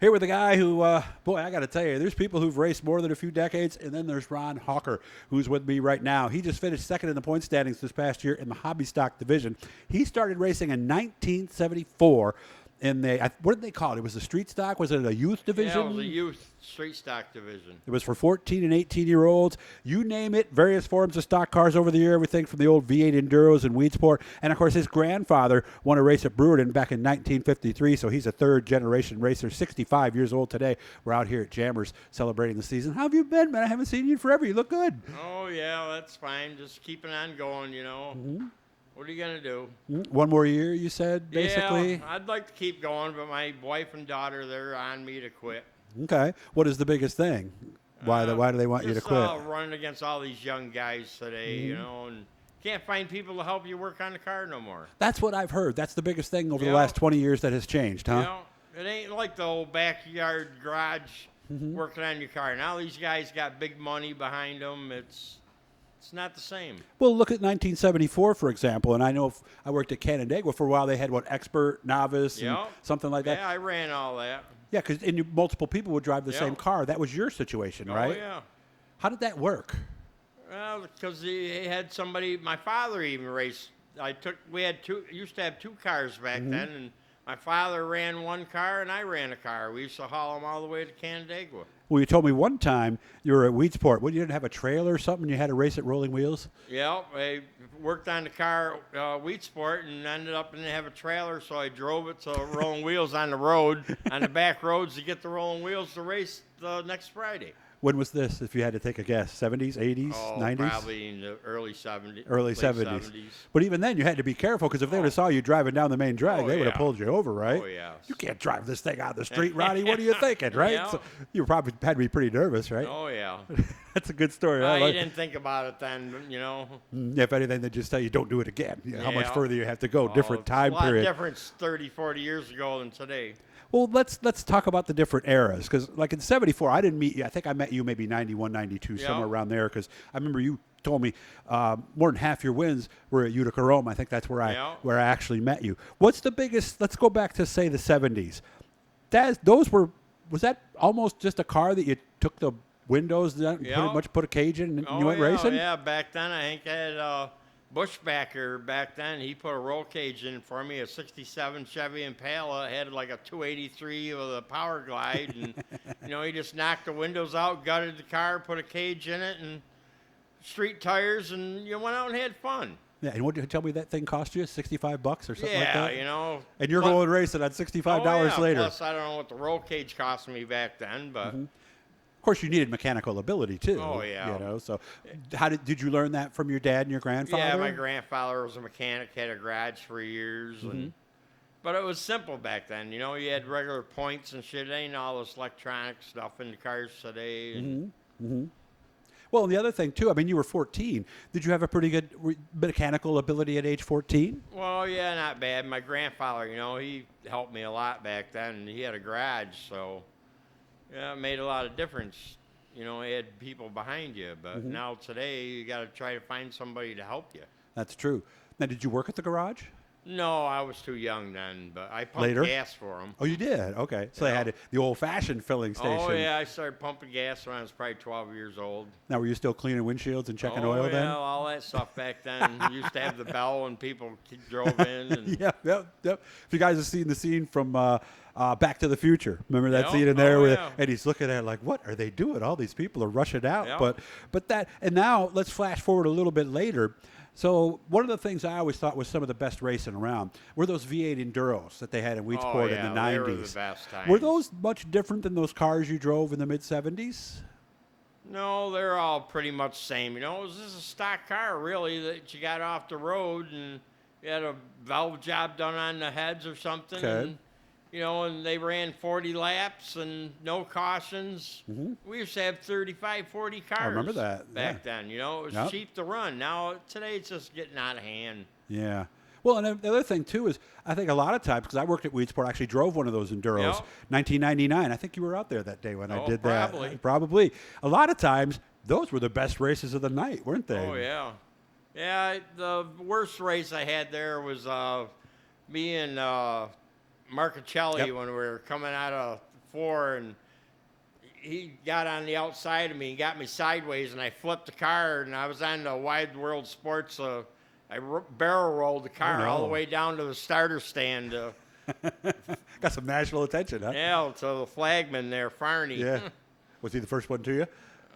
Here with a guy who, boy, I got to tell you, there's people who've raced more than a few decades, and then there's Ron Hawker, who's with me right now. He just finished second in the point standings this past year in the hobby stock division. He started racing in 1974 in the, what did they call it? It was the street stock? Was it a youth division? Yeah, it was a youth street stock division. It was for 14 and 18-year-olds. You name it, various forms of stock cars over the year, everything from the old V8 Enduros and Weedsport. And, of course, his grandfather won a race at Brewerton back in 1953, so he's a third-generation racer, 65 years old today. We're out here at Jammers celebrating the season. How have you been, man? I haven't seen you in forever. You look good. Oh, yeah, that's fine. Just keeping on going, you know. Mm-hmm. What are you going to do? One more year, you said, basically? Yeah, I'd like to keep going, but my wife and daughter, they're on me to quit. Okay. What is the biggest thing? Why do they want you to quit? Running against all these young guys today, you know, and can't find people to help you work on the car no more. That's what I've heard. That's the biggest thing over the last 20 years that has changed, huh? You know, it ain't like the old backyard garage working on your car. Now these guys got big money behind them. It's not the same. Well, look at 1974, for example, and I know I worked at Canandaigua for a while. They had, expert, novice, and something like that. Yeah, I ran all that. Yeah, because multiple people would drive the same car. That was your situation, right? Oh, yeah. How did that work? Well, because he had somebody, my father even raced. Used to have two cars back then, and my father ran one car, and I ran a car. We used to haul them all the way to Canandaigua. Well, you told me one time you were at Weedsport. Well, you didn't have a trailer or something? You had to race at Rolling Wheels? Yeah, I worked on the car, Wheatsport, and ended up didn't have a trailer, so I drove it to Rolling Wheels on the road, on the back roads to get the Rolling Wheels to race the next Friday. When was this, if you had to take a guess? 70s, 80s, 90s? Probably in the early 70s. Early 70s. But even then, you had to be careful, because if they would have saw you driving down the main drag, they would have pulled you over, right? Oh, yeah. You can't drive this thing out the street, Ronnie. What are you thinking, right? Yeah. So you probably had to be pretty nervous, right? Oh, yeah. That's a good story. I didn't think about it then, you know. If anything, they just tell you don't do it again. How much further you have to go, different time period. A lot of difference 30, 40 years ago than today. Well, let's talk about the different eras, because like in 74, I didn't meet you. I think I met you maybe 91, 92, somewhere around there, because I remember you told me more than half your wins were at Utica Rome. I think that's where I actually met you. What's the biggest, let's go back to, say, the 70s. Was that almost just a car that you took the windows down, pretty much put a cage in, and you went racing? Yeah, back then I think I had Bushbacker back then. He put a roll cage in for me, a 67 Chevy Impala. It had like a 283 with a power glide, and he just knocked the windows out, gutted the car, put a cage in it, and street tires, and you went out and had fun. Yeah, and what did you tell me that thing cost you? $65 or something like that? Yeah, And you're going racing at $65 later. Plus, I don't know what the roll cage cost me back then, but. Of course, you needed mechanical ability too. Oh yeah. So, how did you learn that from your dad and your grandfather? Yeah, my grandfather was a mechanic, had a garage for years, but it was simple back then. You had regular points and shit. It ain't all this electronic stuff in the cars today. Well, and the other thing too. I mean, you were 14. Did you have a pretty good mechanical ability at age 14? Well, yeah, not bad. My grandfather, he helped me a lot back then, and he had a garage, so. Yeah, it made a lot of difference. He had people behind you, but now today you got to try to find somebody to help you. That's true. Now, did you work at the garage? No, I was too young then, but I pumped gas for them. Oh, you did? Okay. So they had the old-fashioned filling station. Oh, yeah, I started pumping gas when I was probably 12 years old. Now, were you still cleaning windshields and checking oil then? Yeah, all that stuff back then. You used to have the bell and people drove in. And Yep. If you guys have seen the scene from Back to the Future, remember that scene in there? And he's looking at it like, what are they doing? All these people are rushing out. But that, and now let's flash forward a little bit later. So one of the things I always thought was some of the best racing around were those V8 Enduros that they had in Weedsport in the 90s. They were the best times. Were those much different than those cars you drove in the mid-70s? No, they're all pretty much the same. It was just a stock car, really, that you got off the road, and you had a valve job done on the heads or something. Okay. And, and they ran 40 laps and no cautions. We used to have 35, 40 cars. I remember that. Back then. It was cheap to run. Now, today, it's just getting out of hand. Yeah. Well, and the other thing, too, is I think a lot of times, because I worked at Weedsport, I actually drove one of those Enduros, 1999. I think you were out there that day when I did that. Probably. A lot of times, those were the best races of the night, weren't they? Oh, yeah. Yeah, the worst race I had there was me and Marcacelli when we were coming out of before, and he got on the outside of me and got me sideways, and I flipped the car, and I was on the Wide World Sports. Barrel rolled the car all the way down to the starter stand. Got some national attention, huh? Yeah, to the flagman there, Farney. Yeah. Was he the first one to you?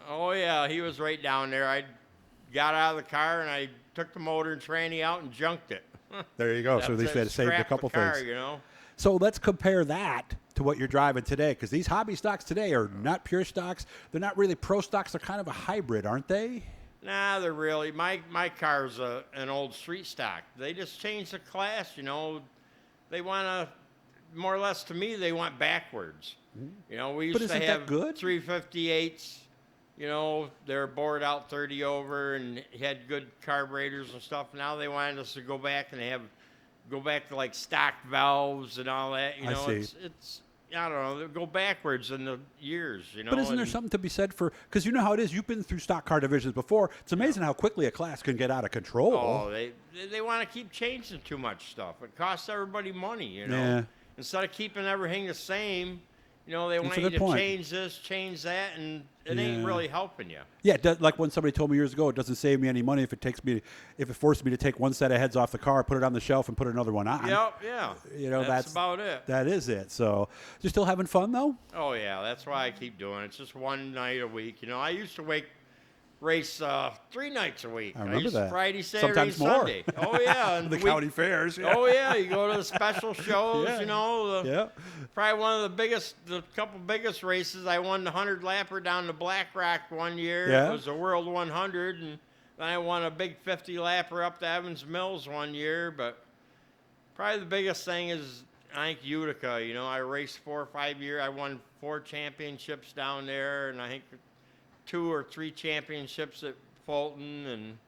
Oh, yeah, he was right down there. I got out of the car, and I took the motor and tranny out and junked it. There you go. So at least they had saved a couple things. You know? So let's compare that to what you're driving today, because these hobby stocks today are not pure stocks. They're not really pro stocks. They're kind of a hybrid, aren't they? Nah, they're really. My car's an old street stock. They just changed the class, you know. They want to, more or less to me, they want backwards. You know, we used to have 358s. You know, they're bored out 30 over and had good carburetors and stuff. Now they wanted us to go back and go back to like stock valves and all that. You know, it's I don't know, go backwards in the years, you know. But isn't there something to be said for, because you know how it is, you've been through stock car divisions before. It's amazing how quickly a class can get out of control. Oh, they want to keep changing too much stuff. It costs everybody money, you know. Yeah. Instead of keeping everything the same, you know, they want you to change this, change that, and it ain't really helping you. Yeah, like when somebody told me years ago, it doesn't save me any money if it forces me to take one set of heads off the car, put it on the shelf, and put another one on. Yep, yeah. You know, that's about it. That is it. So, you're still having fun though? Oh yeah, that's why I keep doing it. It's just one night a week. You know, I used to race 3 nights a week. I remember that. Friday, Saturday, sometimes and Sunday. Oh yeah, and the county fairs. Yeah. Oh yeah, you go to the special shows. You know, probably one of the couple biggest races. I won the 100 lapper down to Black Rock one year. Yeah. It was the World 100, and then I won a big 50 lapper up to Evans Mills one year. But probably the biggest thing is I think Utica. You know, I raced 4 or 5 years. I won 4 championships down there, and I think 2 or 3 championships at Fulton, and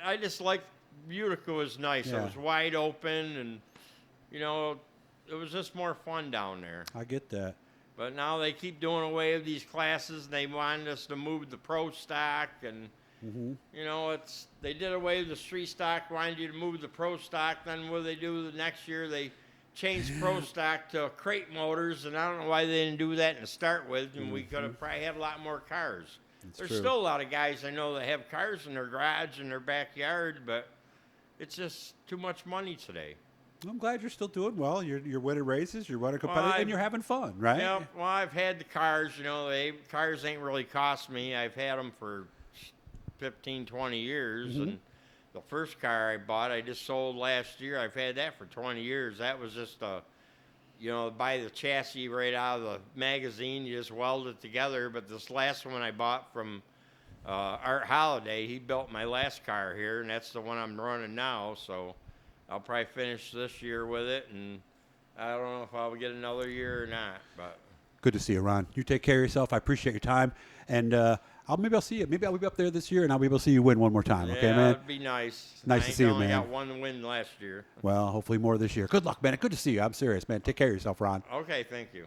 I just liked Utica was nice. Yeah. It was wide open, and you know, it was just more fun down there. I get that. But now they keep doing away with these classes, and they want us to move the pro stock, and you know, they did away with the street stock, wanted you to move the pro stock. Then what do they do the next year? They changed pro stock to crate motors, and I don't know why they didn't do that to start with, and we could have probably had a lot more cars. There's still a lot of guys I know that have cars in their garage and their backyard, but it's just too much money today. I'm glad you're still doing well. You're winning races, you're running competitive, and you're having fun, right? Yeah, well, I've had the cars, you know, cars ain't really cost me. I've had them for 15, 20 years, and the first car I bought, I just sold last year. I've had that for 20 years. That was just you know, buy the chassis right out of the magazine. You just weld it together. But this last one I bought from Art Holiday, he built my last car here, and that's the one I'm running now. So I'll probably finish this year with it, and I don't know if I'll get another year or not. But good to see you, Ron. You take care of yourself. I appreciate your time, and maybe I'll see you. Maybe I'll be up there this year, and I'll be able to see you win one more time. Okay, man? Yeah, that'd be nice. Nice to see you, man. I only got 1 win last year. Well, hopefully more this year. Good luck, man. Good to see you. I'm serious, man. Take care of yourself, Ron. Okay, thank you.